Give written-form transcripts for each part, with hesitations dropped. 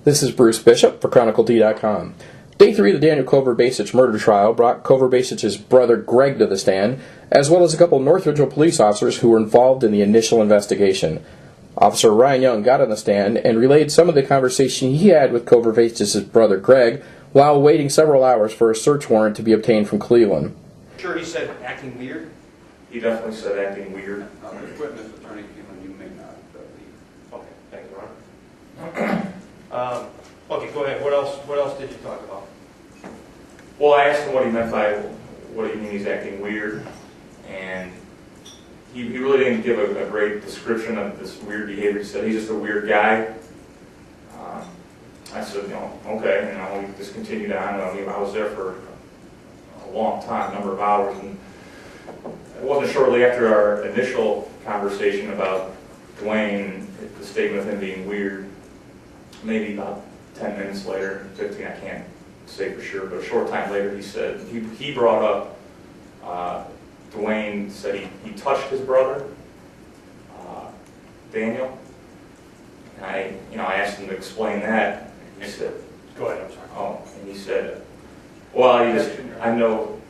This is Bruce Bishop for ChronicleD.com. Day 3 of the Daniel Kovarbasich murder trial brought Kovarbasich's brother Greg to the stand, as well as a couple of North Ridgeville police officers who were involved in the initial investigation. Officer Ryan Young got on the stand and relayed some of the conversation he had with Kovarbasich's brother Greg while waiting several hours for a search warrant to be obtained from Cleveland. Sure, he said acting weird? He definitely said acting weird. The witness attorney came and you may not leave. Okay, thank you, Ron. Okay, go ahead. What else did you talk about? Well, I asked him what he meant by, what do you mean he's acting weird? And he really didn't give a great description of this weird behavior. He said he's just a weird guy. I said, okay, we just continued on. I was there for a long time, a number of hours, and it wasn't shortly after our initial conversation about Dwayne, the statement of him being weird, maybe about 10 minutes later, 15, I can't say for sure, but a short time later he said, he brought up, Dwayne said he touched his brother, Daniel, and I asked him to explain that. He said, go ahead, I'm sorry. Oh, and he said, well, I know.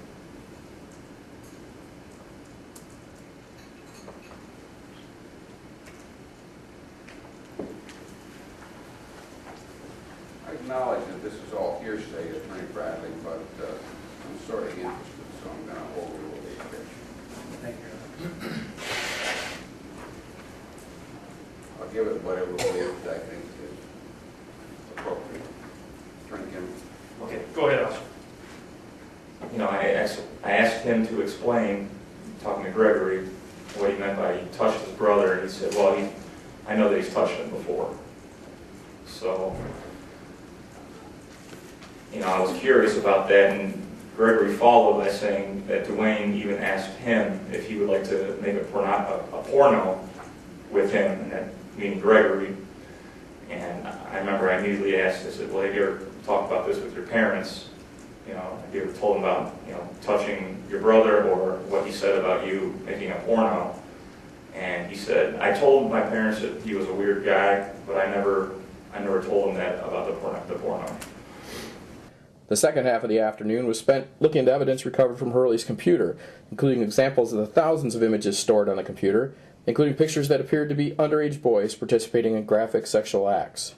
I acknowledge that this is all hearsay, Attorney Bradley, but I'm sort of interested, so I'm going to overrule the objection. Thank you. I'll give it whatever weight I think is appropriate. Attorney Kim. Okay, go ahead, Officer. I asked him to explain, talking to Gregory, what he meant by he touched his brother, and he said, well, I know that he's touched him before. So, I was curious about that, and Gregory followed by saying that Dwayne even asked him if he would like to make a porno with him, and that, meaning Gregory. And I remember I immediately asked, I said, well, have you ever talked about this with your parents? Have you ever told them about, touching your brother, or what he said about you making a porno? And he said, I told my parents that he was a weird guy, but I never told them that about the porno. The second half of the afternoon was spent looking into evidence recovered from Hurley's computer, including examples of the thousands of images stored on the computer, including pictures that appeared to be underage boys participating in graphic sexual acts.